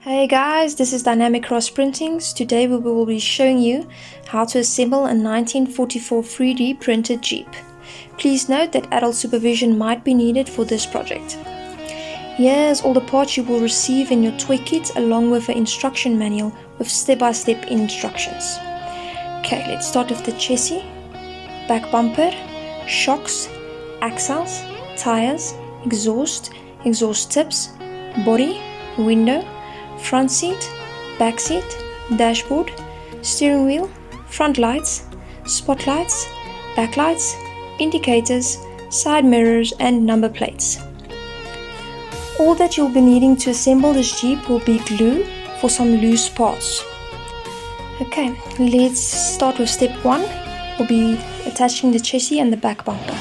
Hey guys, this is Dynamic Cross Printings. Today we will be showing you how to assemble a 1944 3D printed Jeep. Please note that adult supervision might be needed for this project. Here's all the parts you will receive in your toy kit along with an instruction manual with step-by-step instructions. Okay, let's start with the chassis, back bumper, shocks, axles, tires, exhaust tips, body, window, front seat, back seat, dashboard, steering wheel, front lights, spotlights, backlights, indicators, side mirrors and number plates. All that you'll be needing to assemble this Jeep will be glue for some loose parts. Okay, let's start with step 1. We'll be attaching the chassis and the back bumper.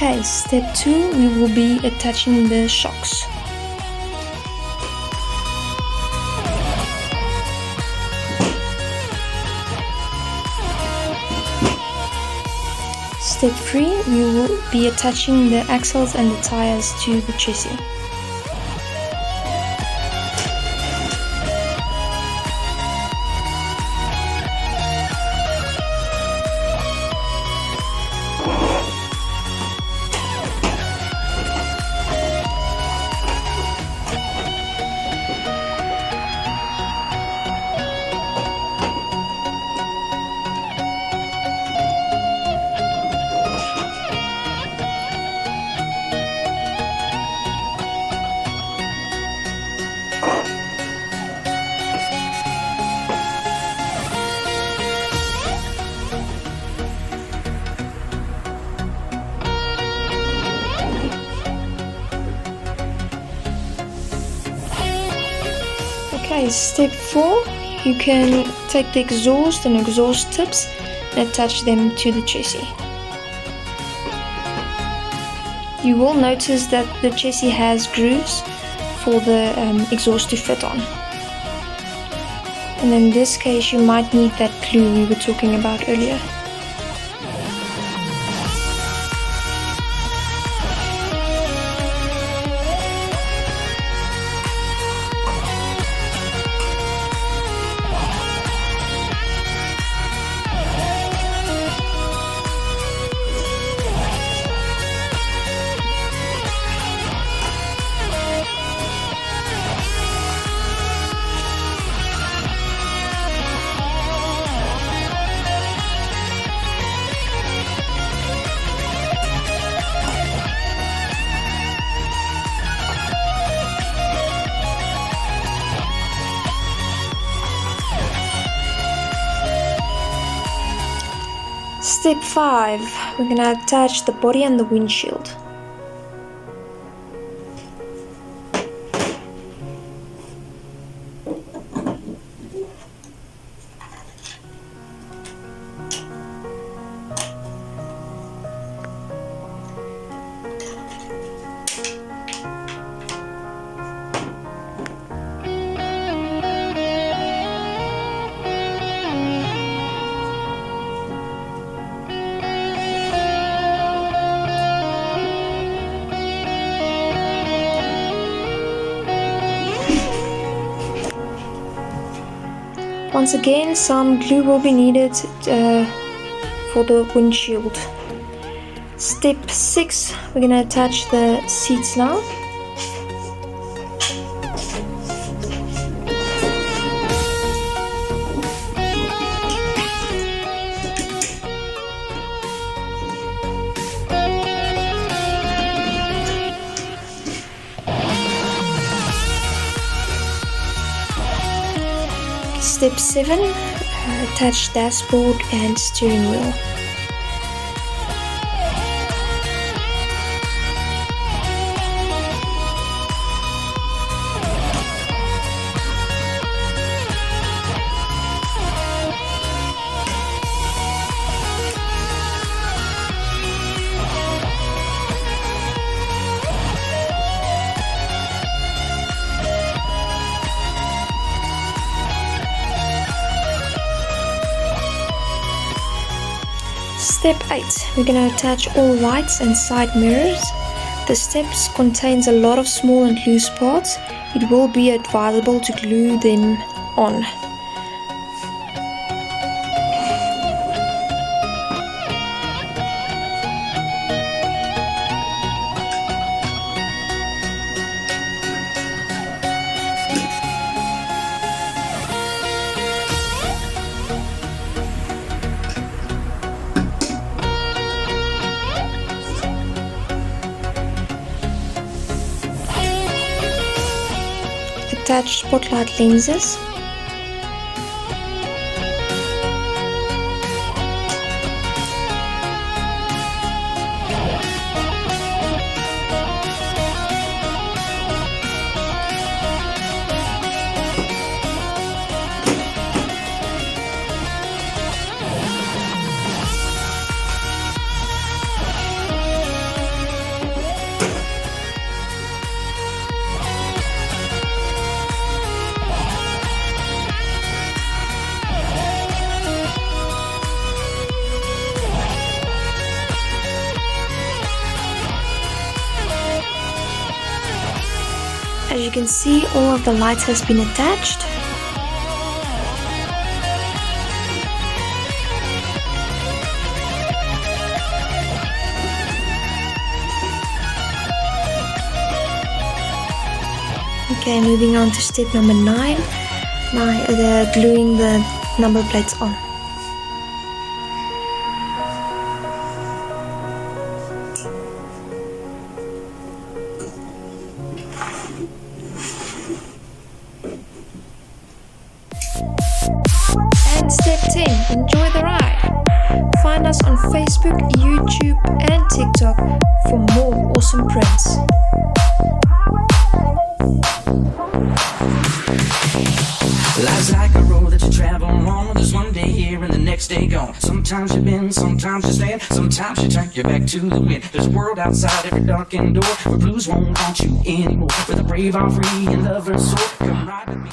Okay, step 2, we will be attaching the shocks. Step 3, we will be attaching the axles and the tires to the chassis. Okay, step 4, you can take the exhaust and exhaust tips and attach them to the chassis. You will notice that the chassis has grooves for the exhaust to fit on. And in this case you might need that glue we were talking about earlier. Step 5, we're going to attach the body and the windshield. Once again, some glue will be needed for the windshield. Step 6, we're going to attach the seats now. Step 7, attach dashboard and steering wheel. Step 8. We're going to attach all lights and side mirrors. The steps contains a lot of small and loose parts. It will be advisable to glue them on. Attach spotlight lenses. As you can see, all of the lights has been attached. Okay, moving on to step number 9, gluing the number plates on. And step 10, enjoy the ride. Find us on Facebook, YouTube and TikTok for more awesome prints. Life's like a road that you travel on. There's one day here and the next day gone. Sometimes you bend, sometimes you stand, sometimes you turn your back to the wind. There's a world outside every darkened door where blues won't haunt you anymore. Where the brave are free and lovers soar. Come ride with me.